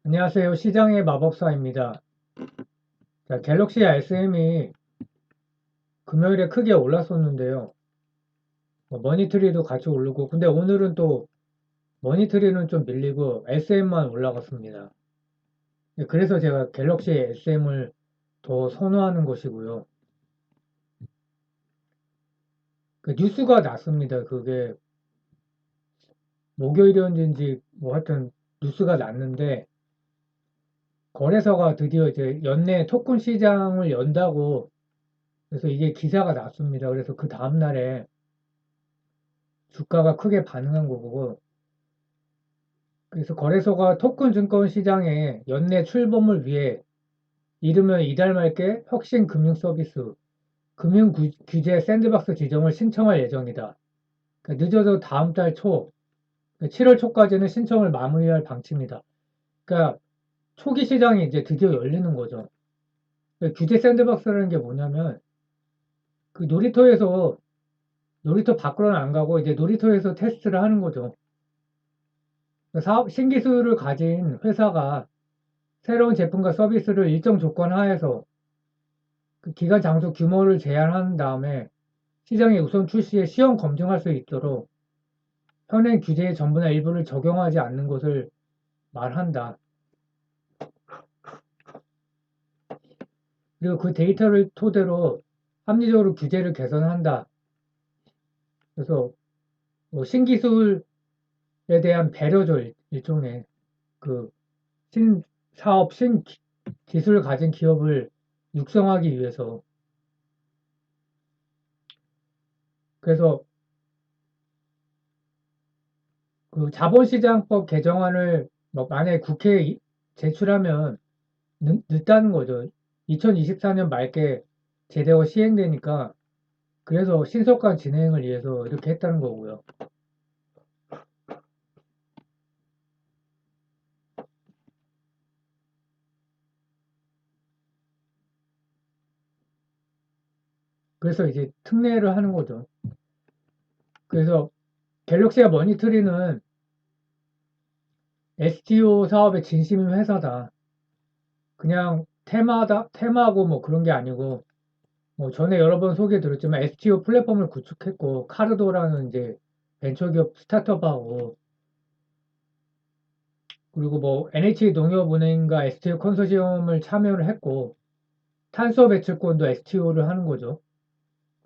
안녕하세요. 시장의 마법사입니다. 자, 갤럭시 SM이 금요일에 크게 올랐었는데요. 머니트리도 같이 오르고, 근데 오늘은 또 머니트리는 좀 밀리고 SM만 올라갔습니다. 그래서 제가 갤럭시 SM을 더 선호하는 것이고요. 그 뉴스가 났습니다. 그게 목요일이었는지 뭐 하여튼 뉴스가 났는데 거래소가 드디어 이제 연내 토큰 시장을 연다고 그래서 이게 기사가 났습니다. 그래서 그 다음날에 주가가 크게 반응한 거고, 그래서 거래소가 토큰 증권 시장에 연내 출범을 위해 이르면 이달 말께 혁신 금융 서비스, 금융 규제 샌드박스 지정을 신청할 예정이다. 그러니까 늦어도 다음 달 초, 7월 초까지는 신청을 마무리할 방침이다. 그러니까 초기 시장이 이제 드디어 열리는 거죠. 그러니까 규제 샌드박스라는 게 뭐냐면 그 놀이터 밖으로는 안 가고 이제 놀이터에서 테스트를 하는 거죠. 신기술을 가진 회사가 새로운 제품과 서비스를 일정 조건 하에서 그 기간 장소 규모를 제한한 다음에 시장에 우선 출시해 시험 검증할 수 있도록 현행 규제의 전부나 일부를 적용하지 않는 것을 말한다. 그리고 그 데이터를 토대로 합리적으로 규제를 개선한다. 그래서 뭐 신기술에 대한 배려죠, 일종의 그 신사업, 신기술을 가진 기업을 육성하기 위해서. 그래서 그 자본시장법 개정안을 뭐 만약에 국회에 제출하면 늦다는 거죠. 2024년 말께 제대로 시행되니까 그래서 신속한 진행을 위해서 이렇게 했다는 거고요. 그래서 이제 특례를 하는 거죠. 그래서 갤럭시와 머니트리는 STO 사업의 진심인 회사다. 그냥 테마고 뭐 그런 게 아니고 뭐 전에 여러 번 소개 드렸지만 STO 플랫폼을 구축했고 카르도라는 이제 벤처기업 스타트업하고 그리고 뭐 NH농협은행과 STO 컨소시엄을 참여를 했고 탄소 배출권도 STO를 하는 거죠.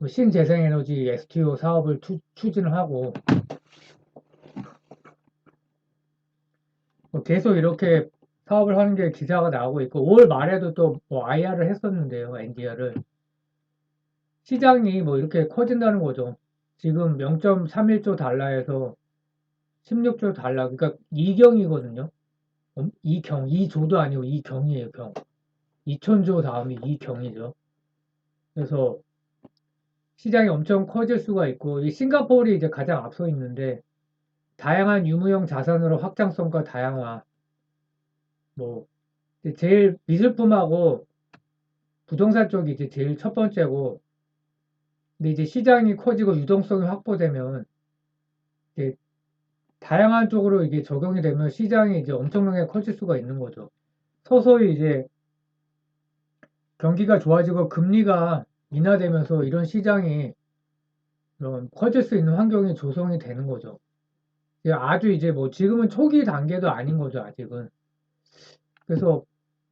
신재생에너지 STO 사업을 추진을 하고 뭐 계속 이렇게 사업을 하는 게 기사가 나오고 있고 5월 말에도 또뭐 IR을 했었는데요. NDR을 시장이 뭐 이렇게 커진다는 거죠. 지금 0.31조 달러에서 16조 달러 그러니까 이경이거든요. 이경 2조도 아니고 이경이에요. 경 2000조 다음이 이경이죠. 그래서 시장이 엄청 커질 수가 있고 이 싱가포르이 이제 가장 앞서 있는데 다양한 유무형 자산으로 확장성과 다양화 뭐 제일 미술품하고 부동산 쪽이 이제 제일 첫 번째고 근데 이제 시장이 커지고 유동성이 확보되면 이제 다양한 쪽으로 이게 적용이 되면 시장이 이제 엄청나게 커질 수가 있는 거죠. 서서히 이제 경기가 좋아지고 금리가 인하되면서 이런 시장이 그런 커질 수 있는 환경이 조성이 되는 거죠. 아주 이제 뭐 지금은 초기 단계도 아닌 거죠, 아직은. 그래서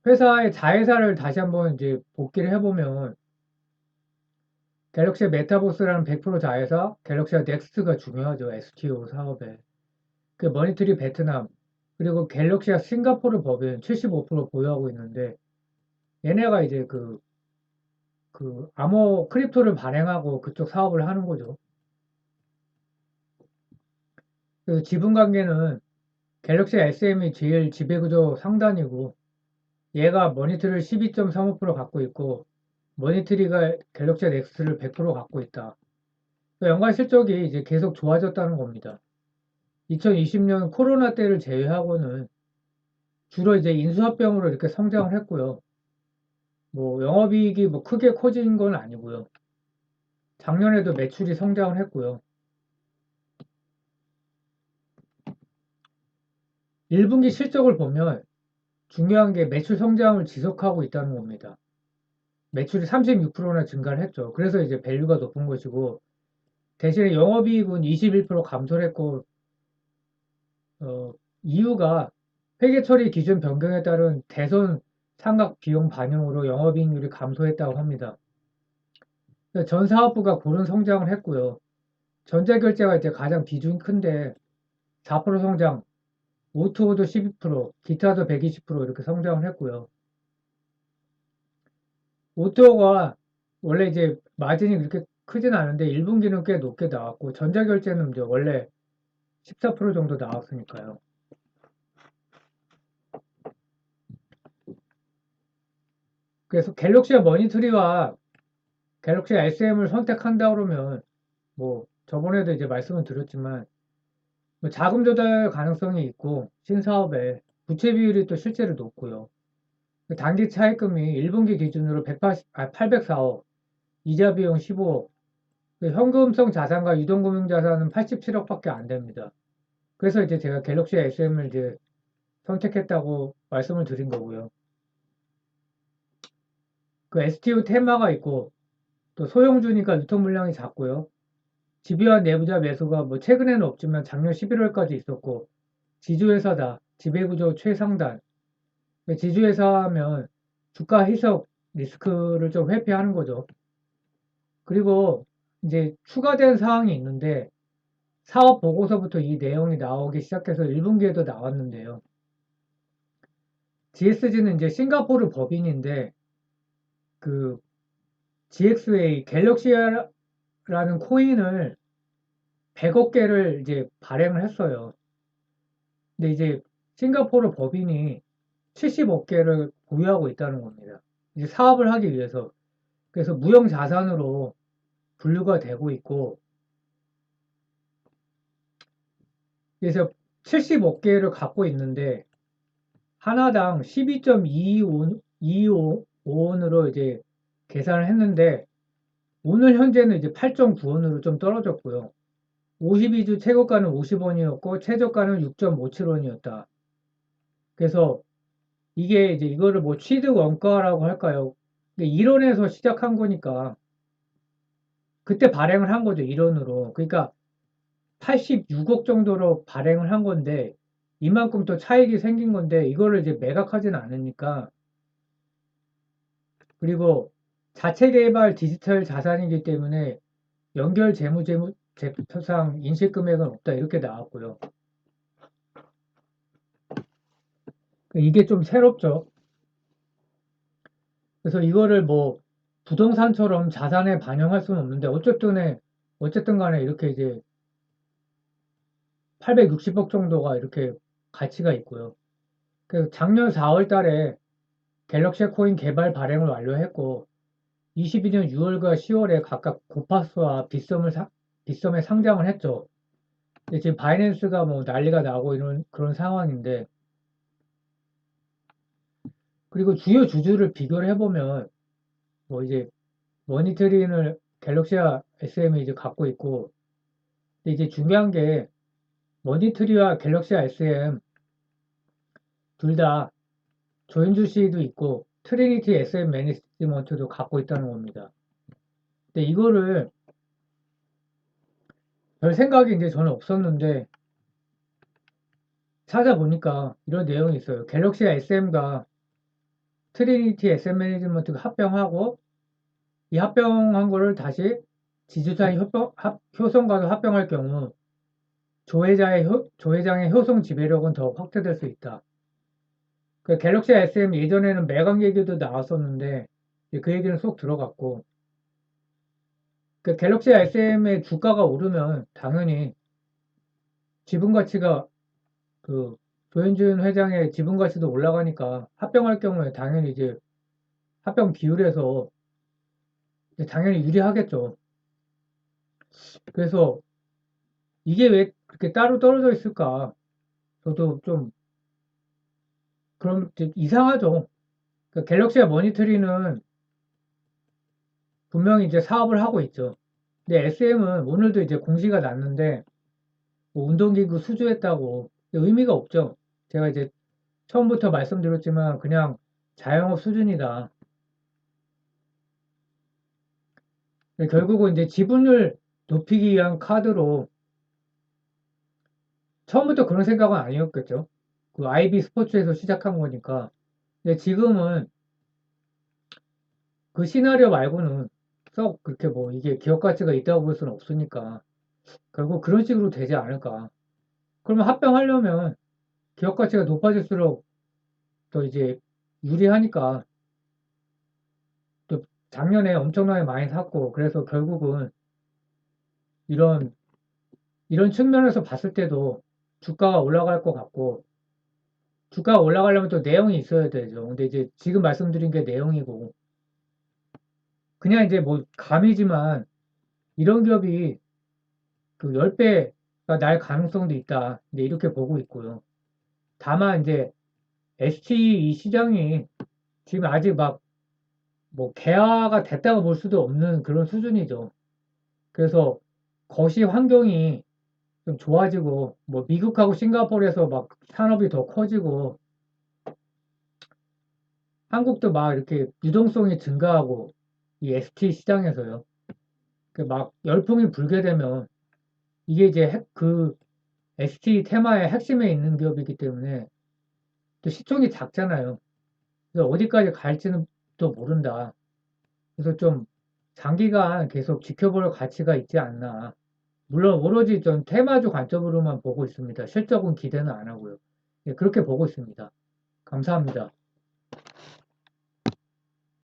회사의 자회사를 다시 한번 이제 복기를 해보면 갤럭시의 메타버스라는 100% 자회사, 갤럭시와 넥스트가 중요하죠, STO 사업에. 그 머니터리 베트남, 그리고 갤럭시와 싱가포르 법인 75% 보유하고 있는데 얘네가 이제 그 암호 크립토를 발행하고 그쪽 사업을 하는 거죠. 그래서 지분 관계는 갤럭시 SM이 제일 지배구조 상단이고 얘가 머니터리를 12.35% 갖고 있고 머니터리가 갤럭시 넥스트를 100% 갖고 있다. 연간 실적이 이제 계속 좋아졌다는 겁니다. 2020년 코로나 때를 제외하고는 주로 이제 인수합병으로 이렇게 성장을 했고요. 뭐 영업이익이 뭐 크게 커진 건 아니고요. 작년에도 매출이 성장을 했고요. 1분기 실적을 보면 중요한 게 매출 성장을 지속하고 있다는 겁니다. 매출이 36%나 증가를 했죠. 그래서 이제 밸류가 높은 것이고, 대신에 영업이익은 21% 감소를 했고, 이유가 회계 처리 기준 변경에 따른 대손 상각 비용 반영으로 영업이익률이 감소했다고 합니다. 전 사업부가 고른 성장을 했고요. 전자결제가 이제 가장 비중이 큰데 4% 성장, 오토도 12%, 기타도 120% 이렇게 성장을 했고요. 오토가 원래 이제 마진이 그렇게 크진 않은데 1분기는 꽤 높게 나왔고 전자결제는 이제 원래 14% 정도 나왔으니까요. 그래서 갤럭시와 머니터리와 갤럭시 SM을 선택한다 그러면 뭐 저번에도 이제 말씀을 드렸지만 뭐 자금 조달 가능성이 있고 신사업에 부채 비율이 또 실제로 높고요. 단기 차입금이 1분기 기준으로 804억, 이자 비용 15억, 현금성 자산과 유동금융자산은 87억밖에 안 됩니다. 그래서 이제 제가 갤럭시 SM을 이제 선택했다고 말씀을 드린 거고요. 그 STU 테마가 있고 또 소형주니까 유통 물량이 작고요. 집요한 내부자 매수가 뭐 최근에는 없지만 작년 11월까지 있었고 지주회사다. 지배구조 최상단. 지주회사 하면 주가 희석 리스크를 좀 회피하는 거죠. 그리고 이제 추가된 사항이 있는데 사업 보고서부터 이 내용이 나오기 시작해서 1분기에도 나왔는데요. GSG는 이제 싱가포르 법인인데 그 GXA 갤럭시라는 코인을 100억 개를 이제 발행을 했어요. 근데 이제 싱가포르 법인이 70억 개를 보유하고 있다는 겁니다. 이제 사업을 하기 위해서. 그래서 무형 자산으로 분류가 되고 있고, 그래서 70억 개를 갖고 있는데, 하나당 12.25원으로 이제 계산을 했는데, 오늘 현재는 이제 8.9원으로 좀 떨어졌고요. 52주 최고가는 50원이었고, 최저가는 6.57원이었다. 그래서 이게 이제 이거를 뭐 취득 원가라고 할까요? 1원에서 시작한 거니까 그때 발행을 한 거죠. 1원으로. 그러니까 86억 정도로 발행을 한 건데 이만큼 또 차익이 생긴 건데 이거를 이제 매각하지는 않으니까 그리고 자체 개발 디지털 자산이기 때문에 연결 재무상 인식 금액은 없다 이렇게 나왔고요. 이게 좀 새롭죠. 그래서 이거를 뭐 부동산처럼 자산에 반영할 수는 없는데 어쨌든 간에 이렇게 이제 860억 정도가 이렇게 가치가 있고요. 그래서 작년 4월 달에 갤럭시 코인 개발 발행을 완료했고 22년 6월과 10월에 각각 고파스와 빗썸에 상장을 했죠. 근데 지금 바이낸스가 뭐 난리가 나고 이런 그런 상황인데 그리고 주요 주주를 비교를 해보면 뭐 이제 머니터링을 갤럭시와 SM이 이제 갖고 있고 근데 이제 중요한 게 머니터리와 갤럭시와 SM 둘 다 조인주 씨도 있고 트리니티 SM 매니지먼트도 갖고 있다는 겁니다. 근데 이거를 별 생각이 이제 저는 없었는데 찾아보니까 이런 내용이 있어요. 갤럭시 SM과 트리니티 SM 매니지먼트가 합병하고 이 합병한 거를 다시 지주사의 효성과도 합병할 경우 조회장의 효성 지배력은 더 확대될 수 있다. 그 갤럭시 SM 예전에는 매각 얘기도 나왔었는데 그 얘기는 쏙 들어갔고 그 갤럭시 SM의 주가가 오르면 당연히 지분 가치가 그 조현준 회장의 지분 가치도 올라가니까 합병할 경우에 당연히 이제 합병 비율에서 당연히 유리하겠죠. 그래서 이게 왜 그렇게 따로 떨어져 있을까? 저도 좀 그럼 이상하죠. 그 갤럭시와 머니터리는 분명히 이제 사업을 하고 있죠. 근데 SM은 오늘도 이제 공시가 났는데 뭐 운동기구 수주했다고 의미가 없죠. 제가 이제 처음부터 말씀드렸지만 그냥 자영업 수준이다. 결국은 이제 지분율 높이기 위한 카드로 처음부터 그런 생각은 아니었겠죠. 그 IB 스포츠에서 시작한 거니까. 근데 지금은 그 시나리오 말고는 썩 그렇게 뭐 이게 기업 가치가 있다고 볼 수는 없으니까 결국 그런 식으로 되지 않을까. 그러면 합병하려면 기업 가치가 높아질수록 더 이제 유리하니까 또 작년에 엄청나게 많이 샀고 그래서 결국은 이런 이런 측면에서 봤을 때도 주가가 올라갈 것 같고 주가가 올라가려면 또 내용이 있어야 되죠. 근데 이제 지금 말씀드린 게 내용이고 그냥 이제 뭐 감이지만 이런 기업이 그 10배가 날 가능성도 있다. 이제 이렇게 보고 있고요. 다만 이제 ST 이 시장이 지금 아직 막 뭐 개화가 됐다고 볼 수도 없는 그런 수준이죠. 그래서 거시 환경이 좀 좋아지고 뭐 미국하고 싱가포르에서 막 산업이 더 커지고 한국도 막 이렇게 유동성이 증가하고 이 ST 시장에서요. 그 막 열풍이 불게 되면 이게 이제 그 ST 테마의 핵심에 있는 기업이기 때문에 또 시총이 작잖아요. 그래서 어디까지 갈지는 또 모른다. 그래서 좀 장기간 계속 지켜볼 가치가 있지 않나. 물론 오로지 좀 테마주 관점으로만 보고 있습니다. 실적은 기대는 안 하고요. 예, 그렇게 보고 있습니다. 감사합니다.